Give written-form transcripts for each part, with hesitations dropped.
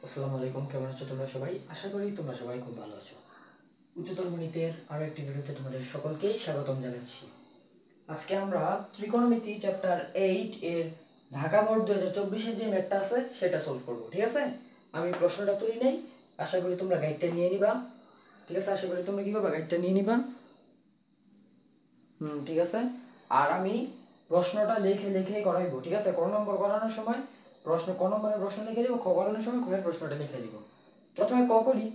আসসালামু আলাইকুম, কেমন আছো তোমরা সবাই? আশা করি তোমরা সবাই খুব ভালো আছো। উচ্চতর গণিতের আরো একটি ভিডিওতে তোমাদের সকলকেই স্বাগতম জানাচ্ছি। আজকে আমরা ত্রিকোণমিতি চ্যাপ্টার 8 এর ঢাকা বোর্ড 2024 যে ম্যাথটা আছে সেটা সলভ করব। ঠিক আছে, আমি প্রশ্নটা তুলি নেই, আশা করি তোমরা গাইডটা নিয়ে নিবা। ঠিক আছে, আশা করি তোমরা কি করবা, গাইডটা নিয়ে নিবা। ঠিক আছে। আর আমি প্রশ্নটা লিখে লিখে করাইবো। ঠিক আছে, ক নম্বর করানোর সময় প্রশ্ন ক নম্বরের প্রশ্ন লিখে দিব, খ করানোর সময় খ এর প্রশ্নটা লিখে দিব। প্রথমে ক করি।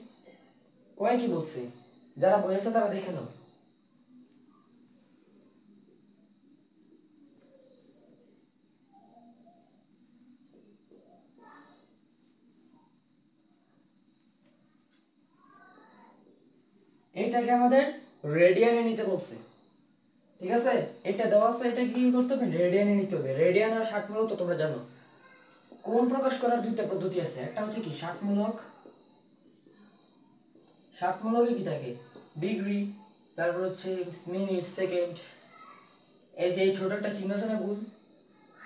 কয় কি বলছে, যারা বলেছে তারা দেখে নাও। এইটাকে আমাদের রেডিয়ানে নিতে বলছে। ঠিক আছে, এটা দেওয়া আছে, এটা কি করতে হবে, রেডিয়ানে নিতে হবে। রেডিয়ান আর ষাটমূলক তো তোমরা জানো। কোণ প্রকাশ করার দুইটা পদ্ধতি আছে, একটা হচ্ছে কি ষাটমূলক। ষাটমূলকে কি থাকে, ডিগ্রি, তারপর হচ্ছে মিনিট, সেকেন্ড। এই যে এই ছোট একটা চিহ্ন আছে না, গুণ,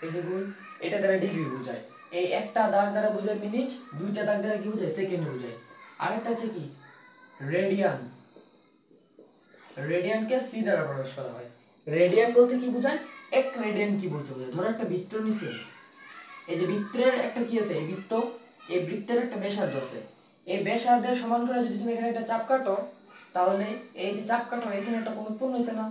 এই যে গুণ, এটা দ্বারা ডিগ্রি বোঝায়। এই একটা দাগ দ্বারা বোঝায় মিনিট, দুইটা দাগ দ্বারা কি বোঝায়, সেকেন্ড বোঝায়। আরেকটা হচ্ছে কি রেডিয়ান। রেডিয়ানকে সি দ্বারা প্রকাশ করা হয়। রেডিয়ান বলতে কি বোঝায়, এক রেডিয়ান কি বলতে বোঝায়। ধরো একটা বৃত্ত নিছে, এই যে বৃত্তের একটা কি আছে, এই বৃত্ত, এই বৃত্তের একটা ব্যাসার্ধ আছে। এই ব্যাসার্ধের সমান করে যদি তুমি এখানে একটা চাপ কাটো, তাহলে এই যে চাপ কাটো এখানে একটা কোণ উৎপন্ন হয়েছে না।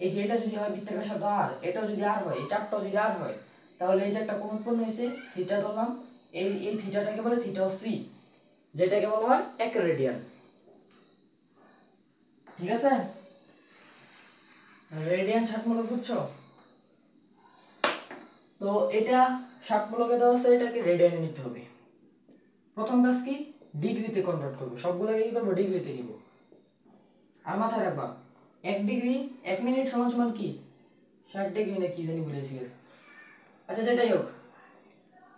এই যে এটা যদি হয় বৃত্তের ব্যাসার্ধ আর, এটাও যদি আর হয়, এই চাপটাও যদি আর হয়, তাহলে এই যে একটা কোণ উৎপন্ন হয়েছে, থিটা ধরলাম। এই এই থিটাটাকে বলে থিটা অফ সি, যেটাকে বলা হয় এক রেডিয়ান। ঠিক আছে, রেডিয়ান ষাটমূলক বুঝছো? তো এটা ষাটমূলকে দেওয়া আছে, এটাকে রেডিয়ানে নিতে হবে। প্রথম কাজ কি, ডিগ্রিতে কনভার্ট করবো, সবগুলোকে কি করবো, ডিগ্রিতে নিব। আর মাথায় রাখবা, 1 ডিগ্রি 1 মিনিট সমান সমান কি 60 ডিগ্রি না কি জানি ভুলেছি। আচ্ছা যেটাই হোক,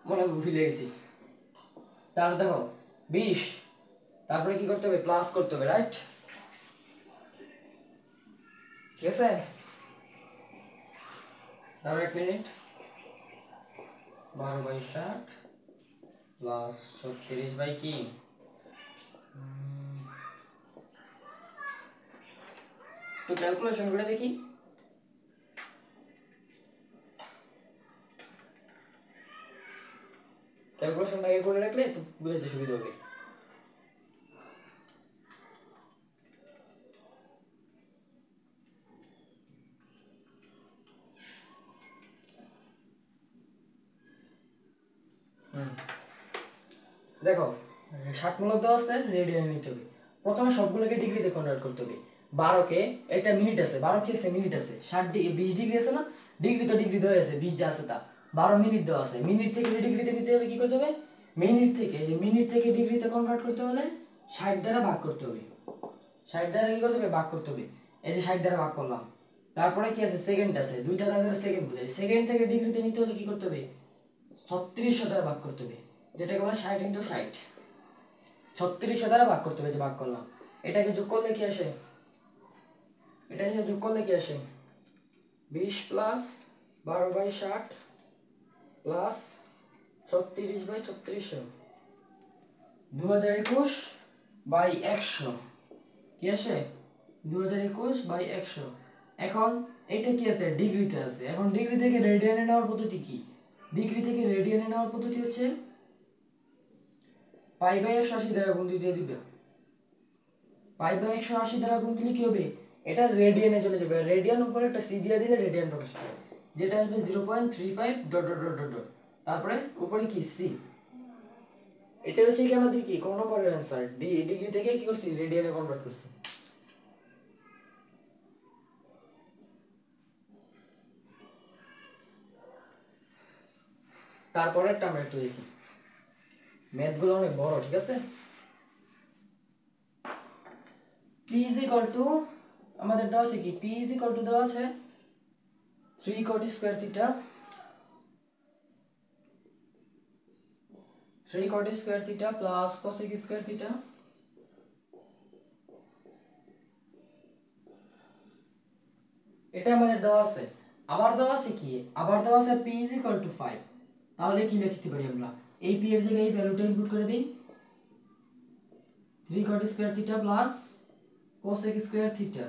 মনে ভুলে গেছি। তার দেখো 20, তারপরে কি করতে হবে, প্লাস করতে হবে, রাইট? ঠিক আছে, তারপর 1 মিনিট 12/60 প্লাস 36 বাই কি, তো ক্যালকুলেশন করে দেখি। ক্যালকুলেশনটা আগে করে রাখলে তো বুঝতে সুবিধা হবে। দেখো, ষাটমূলক দেওয়া আছে, রেডিয়ানে নিতে হবে। প্রথমে সবগুলোকে ডিগ্রিতে কনভার্ট করতে হবে। 12কে, একটা মিনিট আছে, 12 কি আছে, মিনিট আছে। 20 ডিগ্রি আছে না, ডিগ্রি তো ডিগ্রি দেওয়া আছে, 20 যা আছে তা। 12 মিনিট দেওয়া আছে, মিনিট থেকে ডিগ্রিতে নিতে হলে কি করতে হবে, মিনিট থেকে ডিগ্রিতে কনভার্ট করতে হলে 60 দ্বারা ভাগ করতে হবে। 60 দ্বারা কি করতে হবে, ভাগ করতে হবে। এই যে 60 দ্বারা ভাগ করলাম। তারপরে কি আছে, সেকেন্ড আছে, দুইটা দাগ দ্বারা সেকেন্ড বোঝায়। সেকেন্ড থেকে ডিগ্রিতে নিতে হলে কি করতে হবে, 3600 দ্বারা ভাগ করতে হবে, যেটাকে বলে 60 ইন্টু 60। 3600 দ্বারা ভাগ করতে হবে, যে ভাগ করলাম। এটাকে যোগ করলে কি আসে, এটাকে যোগ করলে কি আসে, 20 প্লাস 12/60 প্লাস 36/3600, 2021/100 কি আসে, 2021/100। এখন এটা কি আছে, ডিগ্রিতে আছে। এখন ডিগ্রি থেকে রেডিয়ানে নেওয়ার পদ্ধতি কি, ডিগ্রি থেকে রেডিয়ানে নেওয়ার পদ্ধতি হচ্ছে π/180 দ্বারা গুণ দিয়ে দিবে। π/180 দ্বারা গুণ দিলে কি হবে, এটা রেডিয়ানে চলে যাবে। রেডিয়ান উপরে একটা সি দিয়ে দিলে রেডিয়ান প্রকাশ পাবে, যেটা আসবে 0.35 dot dot dot dot dot, তারপরে উপরে কি সি। এটা হচ্ছে কি আমাদের কি কোন নম্বরের অ্যান্সার, ডিগ্রি থেকে কি করছি, রেডিয়ানে কনভার্ট করছি। তারপরেরটা আমরা একটু দেখি, ম্যাথগুলো অনেক বড়। ঠিক আছে, পি ইজ ইকুয়াল টু, আমাদের দেওয়া আছে কি, পি ইজ ইকুয়াল টু দেওয়া আছে 3 cot square theta, 3 cot square theta plus cosec square theta. এটা আমাদের দেওয়া আছে। আবার দেওয়া আছে কি, আবার দেওয়া আছে p ইজ ইকুয়াল টু 5। তাহলে কি লিখতে পারি আমরা, এই পি এর জায়গায় এই ভ্যালুটা ইনপুট করে দিই 3 cot square theta plus cosec square theta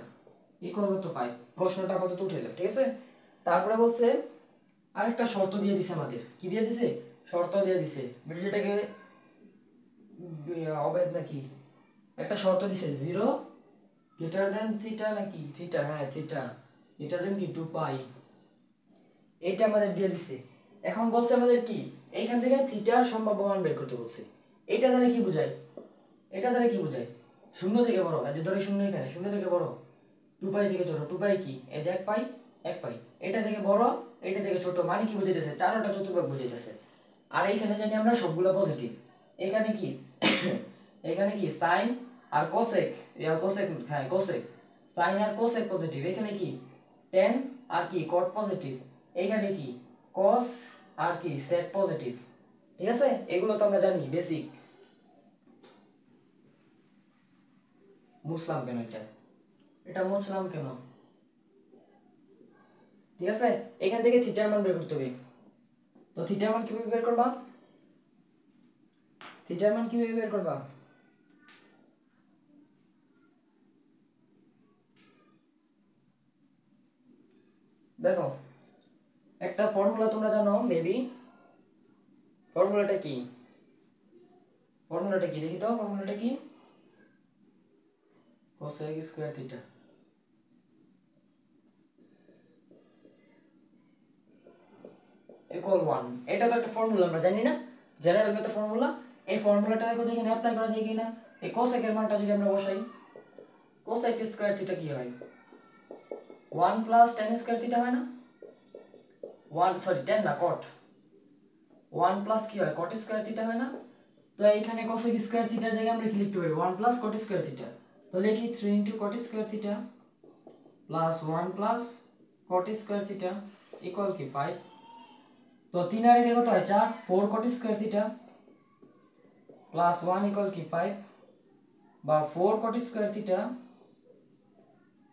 equal কত 5। প্রশ্নটা আপাতত উঠে গেল, ঠিক আছে। তারপরে বলছে আরেকটা শর্ত দিয়ে দিছে আমাদের, কি দিয়ে দিছে, শর্ত দিয়ে দিছে, যেটাকে অবেদ নাকি একটা শর্ত দিছে 0 গ্রেটার দেন থিটা নাকি থিটা, হ্যাঁ থিটা গ্রেটার দেন কি 2 পাই, এটা আমাদের দিয়ে দিছে। এখন বলছে আমাদের কি এইখান থেকে থিটার সম্ভাব্য মান বের করতে বলছে। এটা দ্বারা কি বোঝায়, এটা দ্বারা কি বোঝায়, শূন্য থেকে বড়, এদের ধরে শূন্য, এখানে শূন্য থেকে বড়, 2 পাই থেকে ছোট, 2 পাই কি এই যে 1 পাই 1 পাই, এটা থেকে বড় এটা থেকে ছোট, মানে কি বুঝাইতেছে, চারটা চতুর্ভাগ বুঝাইতেছে। আর এইখানে জানি আমরা সবগুলো পজিটিভ, এখানে কি এখানে কি সাইন আর কোসেক, কোসেক হ্যাঁ কোসেক, সাইন আর কোসেক পজিটিভ, এখানে কি tan আর কি cot পজিটিভ, এখানে কি cos আর কি sec পজিটিভ, ঠিক আছে। এগুলো তো আমরা জানি বেসিক। মুছলাম কেন এটা মুছলাম কেন, ঠিক আছে। এখান থেকে থিটার মান বের করতে হবে। তো থিটার মান কিভাবে বের করবা, থিটার মান কিভাবে বের করবা, দেখো একটা ফর্মুলা তোমরা জানো মেবি, ফর্মুলাটা কি, ফর্মুলাটা কি দেখি তো, ফর্মুলাটা কি cosec স্কয়ার থিটা ইকুয়াল 1। এটা তো একটা ফর্মুলা আমরা জানি না, জেনারেল মেথড ফর্মুলা। এই ফর্মুলাটা দেখো এখানে অ্যাপ্লাই করা যায় কিনা। এই cosec এর মানটা যদি আমরা বসাই, cosec স্কয়ার থিটা কি হয় 1 প্লাস tan স্কয়ার থিটা হয় না, 1 সরি tan না cot, 1 প্লাস কি হয় cot স্কয়ার থিটা হয় না। তো এইখানে cosec স্কয়ার থিটার জায়গায় আমরা কি লিখতে পারি 1 প্লাস cot স্কয়ার থিটা, তো লিখি 3 into cot square theta plus 1 plus cot square theta equal কি 5। তো 3 আর 1 কত হয় 4, 4 cot square theta plus 1 equal কি 5, বা 4 cot স্কয়ার থিটা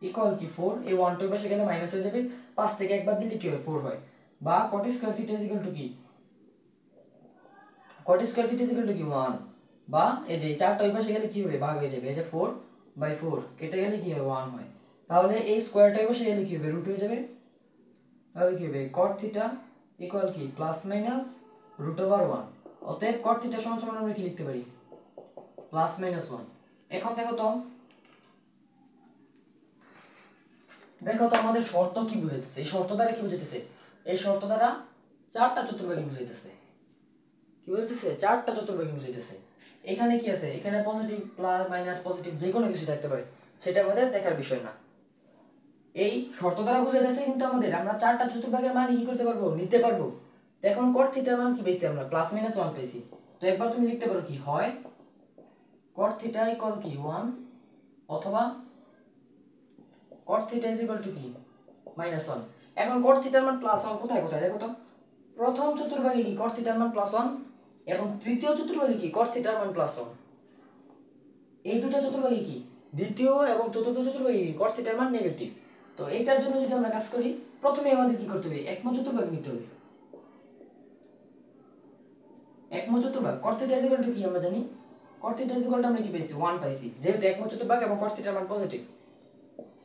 ইকুয়াল কি 4। এই 1 টু পাশে গেলে মাইনাস হয়ে যাবে, 5 থেকে একবার দিলে কি হয় 4 হয়, বা cot square theta equal to কি, cot square theta equal to কি 1, বা এই যে 4টা ওই পাশে গেলে কি হবে ভাগ হয়ে যাবে, এই যে 4/4 কেটে গেলে কি হবে 1 হয়। তাহলে এই স্কয়ারটা ওই পাশে গেলে কি হবে রুট হয়ে যাবে, তাহলে কি হবে cot থিটা ইকুয়াল কি প্লাস মাইনাস √1। অতএব cot থিটা সমান সমান আমরা কি লিখতে পারি প্লাস মাইনাস 1। এখন দেখো তো, দেখো তো আমাদের শর্ত কি বুঝাইতেছে, এই শর্ত দ্বারা কি বুঝাইতেছে, এই শর্ত দ্বারা চারটা চতুর্ভাগী বুঝাইতেছে, কি বুঝাইতেছে চারটা চতুর্ভাগী বুঝাইতেছে। এখানে কি আছে, এখানে পজিটিভ প্লাস মাইনাস পজিটিভ যে কোনো কিছু থাকতে পারে, সেটা আমাদের দেখার বিষয় না। এই শর্ত দ্বারা বুঝাইতেছে কিন্তু আমাদের আমরা চারটা চতুর্ভাগের মান কি করতে পারবো নিতে পারবো। তো এখন cot থিটার মান কি পেয়েছি আমরা প্লাস মাইনাস 1 পেয়েছি। তো একবার তুমি লিখতে পারো কি হয় cot থিটা ইকুয়াল কি 1, অথবা cot theta is equal two কি -1। এখন cot থিটার মান +1 কোথায় কোথায় দেখো তো, প্রথম চতুর্ভাগে কি cot থিটার মান +1, এবং তৃতীয় চতুর্ভাগে কি cot থিটার মান +1। এই দুটো চতুর্ভাগে কি দ্বিতীয় এবং চতুর্থ চতুর্ভাগে কি cot থিটার মান নেগেটিভ। তো এটার জন্য যদি আমরা কাজ করি, প্রথমে আমাদের কি করতে হবে একম চতুর্ভাগ নিতে হবে। একম চতুর্ভাগ cot theta is equal two কি আমরা জানি, cot theta is equal two আমরা কি পেয়েছি 1 পাইছি, যেহেতু একম চতুর্ভাগ এবং cot থিটার মান পজিটিভ।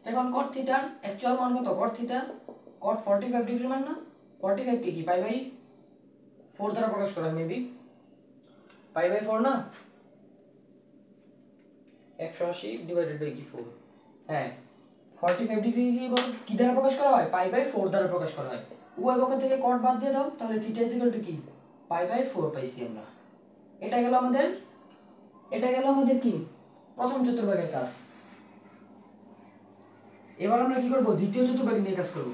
এখন cot থিটার অ্যাকচুয়াল মান কত, cot থিটা cot 45 ডিগ্রি মান না, 45 কে কি π/4 দ্বারা প্রকাশ করা হয়, মেবি π/4 না, 180 ডিভাইডেড বাই কি 4, হ্যাঁ 45 ডিগ্রি কি দ্বারা প্রকাশ করা হয় π/4 দ্বারা প্রকাশ করা হয়। উভয় পক্ষ থেকে cot বাদ দিয়ে দাও, তাহলে থিটা ইজ ইকুয়াল টু কি π/4 পাইছি আমরা। এটা গেল আমাদের কি প্রথম চতুর্ভাগের কাজ। এবার আমরা কি করব দ্বিতীয় চতুর্ভাগ নিয়ে কাজ করব,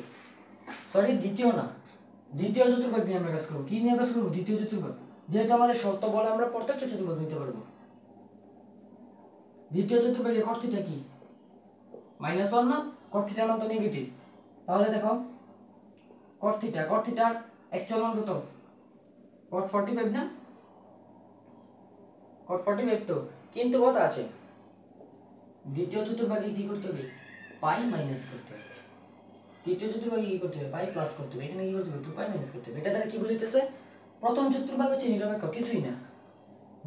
সরি দ্বিতীয় না দ্বিতীয় চতুর্ভাগ নিয়ে আমরা কাজ করব। কি নিয়ে কাজ করব দ্বিতীয় চতুর্ভাগ, যেহেতু আমাদের শর্ত বলে আমরা প্রত্যেকটা চতুর্ভাগ নিতে পারবো। দ্বিতীয় চতুর্ভাগে cot থিটা কি -1 না, cot থিটার মান তো নেগেটিভ। তাহলে দেখো cot থিটার অ্যাকচুয়াল মান কত cot 45 না, cot 45 তো, কিন্তু কথা আছে দ্বিতীয় চতুর্ভাগে কি করতে হবে পাই মাইনাস করতে হবে, তৃতীয় চতুর্ভাগে কি করতে হবে পাই প্লাস করতে হবে, এখানে কি করতে হবে 2 পাই মাইনাস করতে হবে। এটা দ্বারা কি বুঝাইতেছে প্রথম চতুর্ভাগ হচ্ছে নিরপেক্ষ, কিছুই না।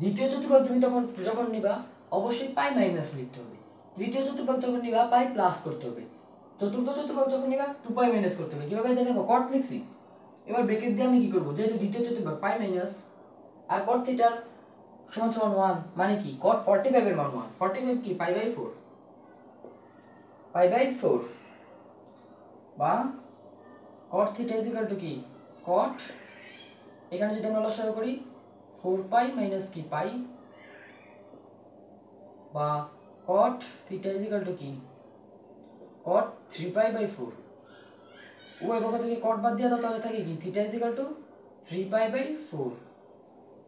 দ্বিতীয় চতুর্ভাগ তুমি তখন যখন নিবা অবশ্যই পাই মাইনাস লিখতে হবে। তৃতীয় চতুর্ভাগ যখন নিবা পাই প্লাস করতে হবে। চতুর্থ চতুর্ভাগ যখন নিবা 2 পাই মাইনাস করতে হবে। কিভাবে দেখো, কট লিখছি, এবার ব্র্যাকেট দিয়ে আমি কি করব, যেহেতু দ্বিতীয় চতুর্ভাগ পাই মাইনাস আর কট থিটার সমান সমান 1, মানে কি কট 45 এর মান 1, 45 কি পাই বাই 4, পাই বাই 4 বা কট থিটা ইজ ইকুয়াল টু কি কট, এখানে যদি আমরা লসাগু করি 4 পাই মাইনাস কি পাই, বা কট থিটা ইজ ইকুয়াল টু কি কট 3 পাই বাই 4। উভয় পক্ষ থেকে কট বাদ দিয়ে দাও, তাহলে থাকে কি theta is equal to 3 pi by 4।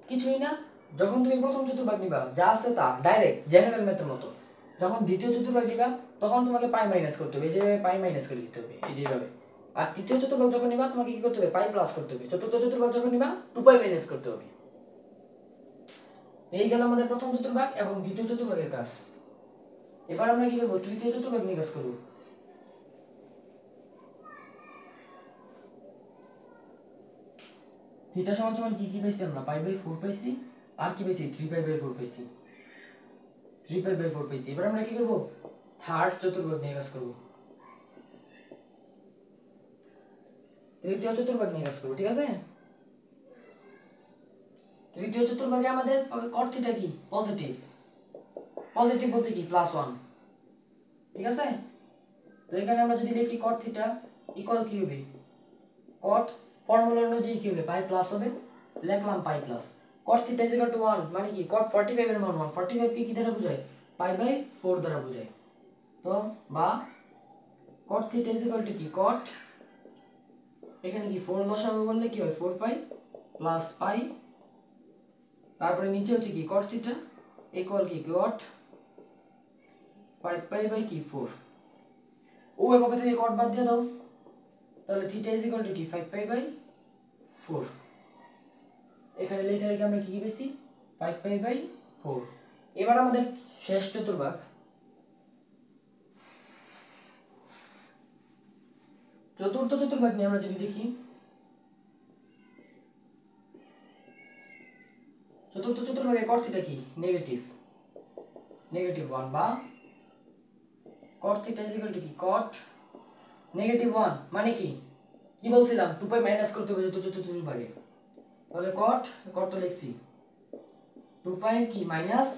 কিছুই না। যখন তুমি প্রথম চতুর্ভাগ নিবা যা আছে তা ডাইরেক্ট জেনারেল ম্যাথের মতো, যখন দ্বিতীয় চতুর্ভাগ নিবা তখন তোমাকে পাই মাইনাস করতে হবে, এই যেভাবে পাই মাইনাস করে দিতে হবে, এই যেভাবে। আর তৃতীয় চতুর্ভাগ যখন নিবা তোমাকে কি করতে হবে, পাই প্লাস করতে হবে। চতুর্থ চতুর্ভাগ যখন নিবা 2 পাই মাইনাস করতে হবে। এই গেল আমাদের প্রথম চতুর্ভাগ এবং দ্বিতীয় চতুর্ভাগের কাজ। এবার আমরা কি করব, তৃতীয় চতুর্ভাগ নিয়ে কাজ করব। থিটা সমান সমান কি পাইছি আমরা, পাই বাই 4 পাইছি, আর কি পাইছি 3 পাই বাই 4 পাইছি, 3 পাই বাই 4 পাইছি। এবার আমরা কি করব, থার্ড চতুর্ভাগ নিয়ে কাজ করব, তৃতীয় চতুর্ভাগ নিয়ে কাজ করব। ঠিক আছে, তৃতীয় চতুর্ভাগে আমাদের কট থিটা কি পজিটিভ, পজিটিভ বলতে কি +1। ঠিক আছে, তো এখানে আমরা যদি লিখি কট থিটা ইকুয়াল কি হবে, কট ফর্মুলা অনুযায়ী কি হবে, পাই প্লাস হবে, লিখলাম পাই plus. Caught theta is equal two 1, মানে কি কট 45 এর মান 1, 45 কে কি দ্বারা বোঝায়, পাই বাই 4 দ্বারা বোঝায়। তো বা কট থিটা ইজ ইকুয়াল টু কি কট, এখানে কি 4 লসাগু করলে কি হয় 4 পাই প্লাস পাই, তারপরে নিচে হচ্ছে কি কট থিটা ইকুয়াল কি কট 5 পাই বাই কি 4। ও এর পক্ষ থেকে কট বাদ দিয়ে দাও, তাহলে থিটা ইজ ইকুয়াল টু কি 5 পাই বাই 4। এখানে লেখা লেখা আমরা কি পেয়েছি 5 পাই বাই 4। এবার আমাদের শেষ চতুর্ভাগ, চতুর্থ চতুর্ভাগ নিয়ে আমরা যদি দেখি, চতুর্থ চতুর্ভাগে কট থিটা কি নেগেটিভ, নেগেটিভ 1 বা কট থিটা ইজ ইকুয়াল টু কি কট নেগেটিভ 1, মানে কি কি বলছিলাম 2 পাই মাইনাস করতে হবে চতুর্থ চতুর্ভাগে। তাহলে কট কট তো লিখছি 2 পাই কি minus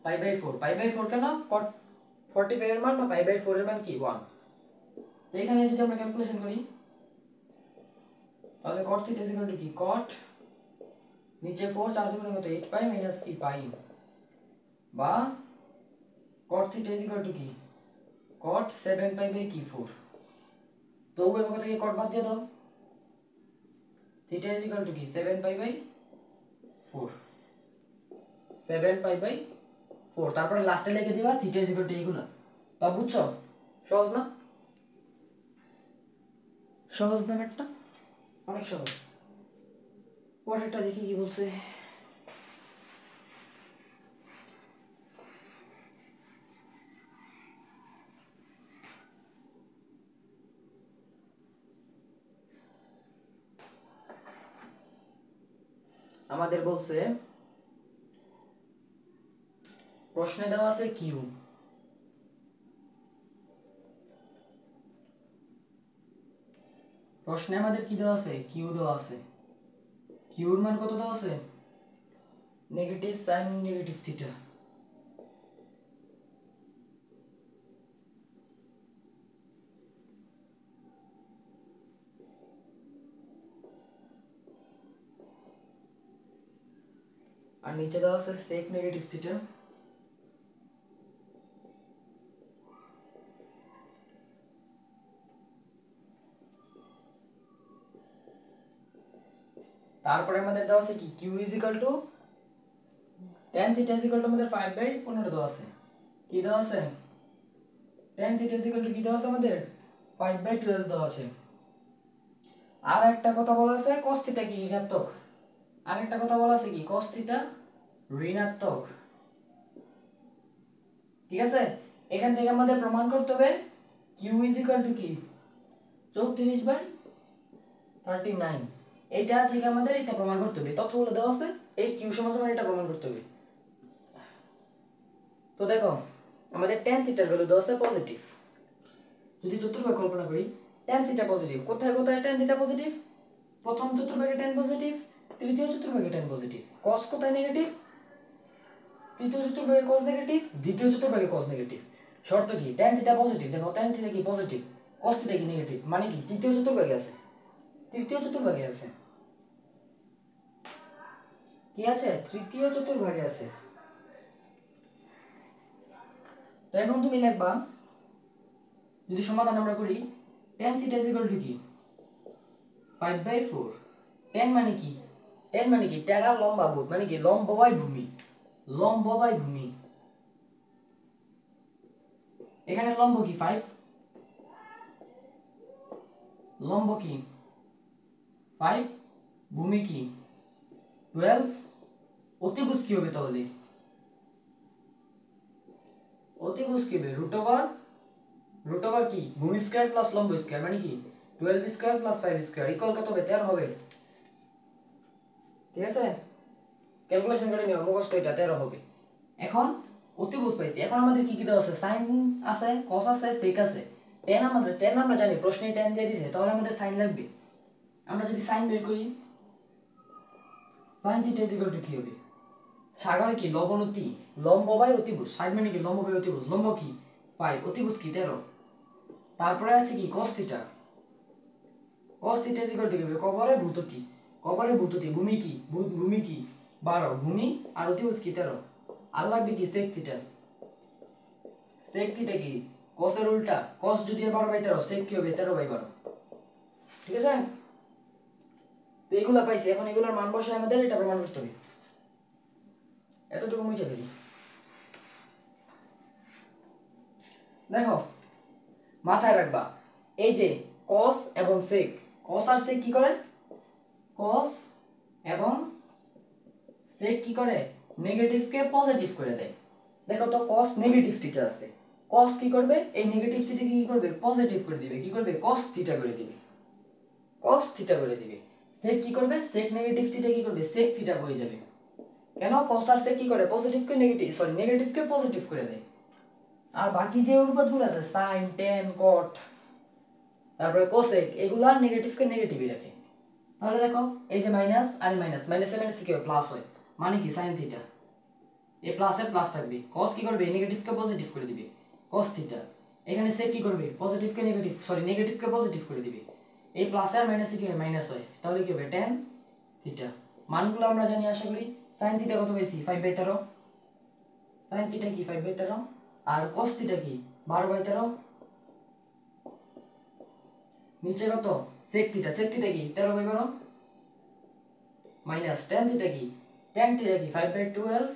pi by 4, pi by 4 কেন, কট 45 এর মান বা পাই বাই 4 এর মান কি 1। তো এখানে যদি আমরা ক্যালকুলেশন করি, তাহলে কট থিটা ইজ ইকুয়াল টু কি কট নিচে 4 4 দুগুণে কত 8 পাই মাইনাস কি পাই, বা কট থিটা ইজ ইকুয়াল টু কি কট 7 পাই বাই কি 4। তো উভয় পক্ষ থেকে কট বাদ দিয়ে দাও, থিটা ইজ ইকুয়াল টু কি 7 পাই বাই 4, 7 পাই বাই 4। তারপরে লাস্টে লিখে দিবা থিটা ইজ ইকুয়াল টু এইগুলা। তা বুঝছো, সহজ না, সহজ না ম্যাথটা, অনেক সহজ। পরেরটা দেখি কি বলছে, আমাদের বলছে প্রশ্নে দেওয়া আছে কিউ, প্রশ্নে আমাদের কি দেওয়া আছে কিউ দেওয়া আছে, কিউর মান কত দেওয়া আছে নেগেটিভ সাইন নেগেটিভ থিটা। আর নিচে দেওয়া আছে সেক নেগেটিভ থিটা। তারপরে আমাদের দেওয়া আছে কি Q is equal to tan theta is equal to আমাদের 5 বাই 15 দেওয়া আছে। কি দেওয়া আছে tan theta is equal two কি দেওয়া আছে আমাদের 5 বাই 12 দেওয়া আছে। আর একটা কথা বলা আছে cos থিটা কি ঋণাত্মক, আর একটা কথা বলা আছে কি cos থিটা ঋণাত্মক। ঠিক আছে, এখান থেকে আমাদের প্রমাণ করতে হবে q ইজ ইকুয়াল টু কি 34 বাই 39। এইটা থেকে আমাদের এটা প্রমাণ করতে হবে, তথ্যগুলো দেওয়া আছে, এই কিউ সমান সমান এটা প্রমাণ করতে হবে। তো দেখো আমাদের tan থিটার ভ্যালু দেওয়া আছে পজিটিভ। যদি চতুর্ভাগ কল্পনা করি tan থিটা পজিটিভ, কোথায় কোথায় tan থিটা পজিটিভ? প্রথম চতুর্ভাগে tan পজিটিভ, তৃতীয় চতুর্ভাগে tan পজিটিভ। cos কোথায় নেগেটিভ? তৃতীয় চতুর্ভাগে cos নেগেটিভ, দ্বিতীয় চতুর্ভাগে cos নেগেটিভ। শর্ত কি? tan থিটা পজিটিভ, দেখো tan থিটা কি পজিটিভ, cos থিটা কি নেগেটিভ, মানে কি তৃতীয় চতুর্ভাগে আছে, তৃতীয় চতুর্ভাগে আছে, কি আছে? তৃতীয় চতুর্ভাগে আছে। তো এখন তুমি লিখবা, যদি সমাধান আমরা করি tan theta is equal two কি 5/4। tan মানে কি? tan মানে কি? টেরা লম্বা ভূমি, মানে কি লম্ব বাই ভূমি, লম্ব বাই ভূমি। এখানে লম্ব কি 5, লম্ব কি 5, ভূমি কি 12, অতিভুজ কি হবে তাহলে? অতিভুজ কি হবে? রুট ওভার কি ভূমি স্কয়ার প্লাস লম্ব স্কয়ার, মানে কি 12 স্কয়ার প্লাস 5 স্কয়ার ইকুয়াল কত হবে? 13 হবে। ঠিক আছে, ক্যালকুলেশন করে নিও, মুখস্থ এটা 13 হবে। এখন অতিভুজ পাইছি, এখন আমাদের কি কি দেওয়া আছে? সাইন আছে, কস আছে, সেক আছে। tan আমরা জানি, প্রশ্নে tan দিয়ে দিয়েছে, তাহলে আমাদের সাইন লাগবে। আমরা যদি সাইন বের করি, sine theta is equal two কি হবে? সাগরে কি লবণতি, লম্ব বাই অতিভুজ, সাইড মানে কি লম্ব বাই অতিভুজ, লম্ব কি 5, অতিভুজ কি 13। তারপরে আছে কি cos theta, cos theta is equal two কি হবে? কবরে ভূততি, কবরে ভূততি, ভূমি কি 12, ভূমি আর অতিভুজ কি 13। আর লাগবে কি sec থিটা, sec থিটা কি cos এর উল্টা, cos যদি 12/13, sec কি হবে 13/12। ঠিক আছে, তো এগুলা পাইছি, এখন এগুলার মান বসায় আমাদের এটা প্রমাণ করতে হবে। এতটুকু মুছে ফেলি। দেখো মাথায় রাখবা, এই যে cos এবং sec, cos আর sec কি করে? cos এবং sec কি করে? নেগেটিভকে পজিটিভ করে দেয়। দেখো তো cos নেগেটিভ থিটা আছে, cos কি করবে? এই নেগেটিভ থিটাকে কি করবে? পজিটিভ করে দিবে। কি করবে? cos থিটা করে দিবে, cos থিটা করে দিবে। sec কি করবে? sec নেগেটিভ থিটা কি করবে? sec থিটা হয়ে যাবে। কেন? cos আর sec কি করে? পজিটিভকে নেগেটিভ, সরি নেগেটিভকে পজিটিভ করে দেয়। আর বাকি যে অনুপাতগুলো আছে sin tan cot তারপরে cosec, এগুলো আর নেগেটিভকে নেগেটিভই রাখে। তাহলে দেখো এই যে মাইনাস আর মাইনাস, মাইনাসে মাইনাসে কি হয়? প্লাস হয়, মানে কি sin থিটা, এই প্লাসে প্লাস থাকবে। cos কি করবে? নেগেটিভকে পজিটিভ করে দিবে, cos থিটা। এখানে sec কি করবে? পজিটিভকে নেগেটিভ, সরি নেগেটিভকে পজিটিভ করে দিবে। এই প্লাস আর মাইনাসে কি হয়? মাইনাস হয়, তাহলে কি হবে? tan theta. মানগুলো আমরা জানি আশা করি। sin থিটা কত পাইছি? 5/13, sin থিটা কি 5/13, আর cos থিটা কি 12/13। নিচে কত? sec থিটা, sec থিটা কি 13/12, মাইনাস tan থিটা কি, tan থিটা কি 5/12।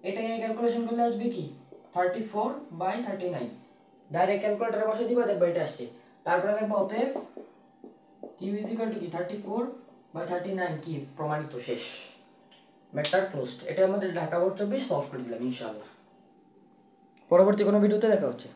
এটাকে ক্যালকুলেশন করলে আসবে কি 34/39। ডাইরেক্ট ক্যালকুলেটরে বসে দিবা, দেখবা এটা আসছে। তারপরে লিখবা অতএব q ইজ ইকুয়াল টু কি 34/39, কি প্রমাণিত, শেষ, ম্যাটার ক্লোজড। এটা আমাদের ঢাকা বোর্ড 24 সলভ করে দিলাম ইনশাআল্লাহ। পরবর্তী কোনো ভিডিওতে দেখা হচ্ছে।